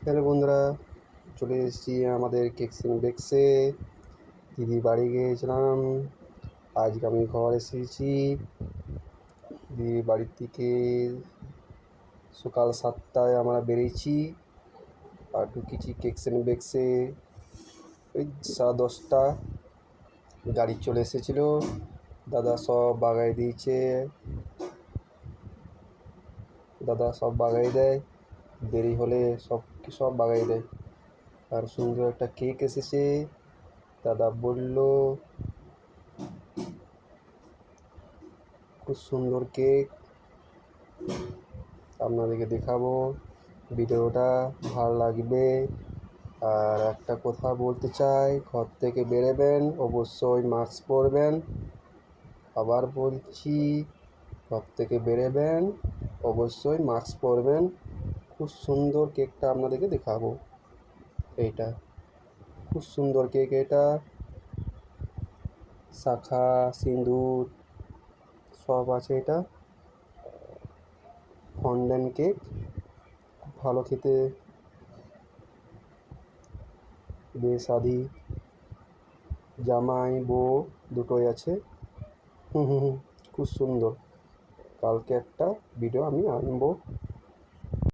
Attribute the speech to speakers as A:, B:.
A: Hello বন্ধুরা, চলে এসেছি আমাদের কেকসিং বেক্সে। দিদি বাড়ি গিয়েছিলাম, আজকে আমি ঘর এসেছি। দিদির বাড়ির থেকে সকাল 7টায় আমরা বেরিয়েছি আর ঢুকেছি কেকসিং বেক্সে ওই 10:30। গাড়ি চলে এসেছিলো, দাদা সব বাগাই দিয়েছে, দাদা সব বাগাই দেয়, দেরি হলে সব বাগাই দেয়। আর সুন্দর একটা কেক এসেছে, দাদা বলল খুব সুন্দর কেক, আপনাদেরকে দেখাবো। ভিডিওটা ভালো লাগবে। আর একটা কথা বলতে চাই, ঘর থেকে বেরোবেন অবশ্যই মাস্ক পরবেন। আবার বলছি, ঘর থেকে বেরোবেন অবশ্যই মাস্ক পরবেন। খুব সুন্দর কেকটা আপনাদেরকে দেখাবো। এইটা খুব সুন্দর কেক, এটা শাখা সিঁদুর সব আছে। এটা ফন্ডেন্ট কেক, ভালো খেতে, বিয়ে শাদি, জামাই বউ দুটোই আছে। হুম হুম হুম, খুব সুন্দর। কালকে একটা ভিডিও আমি আনবো।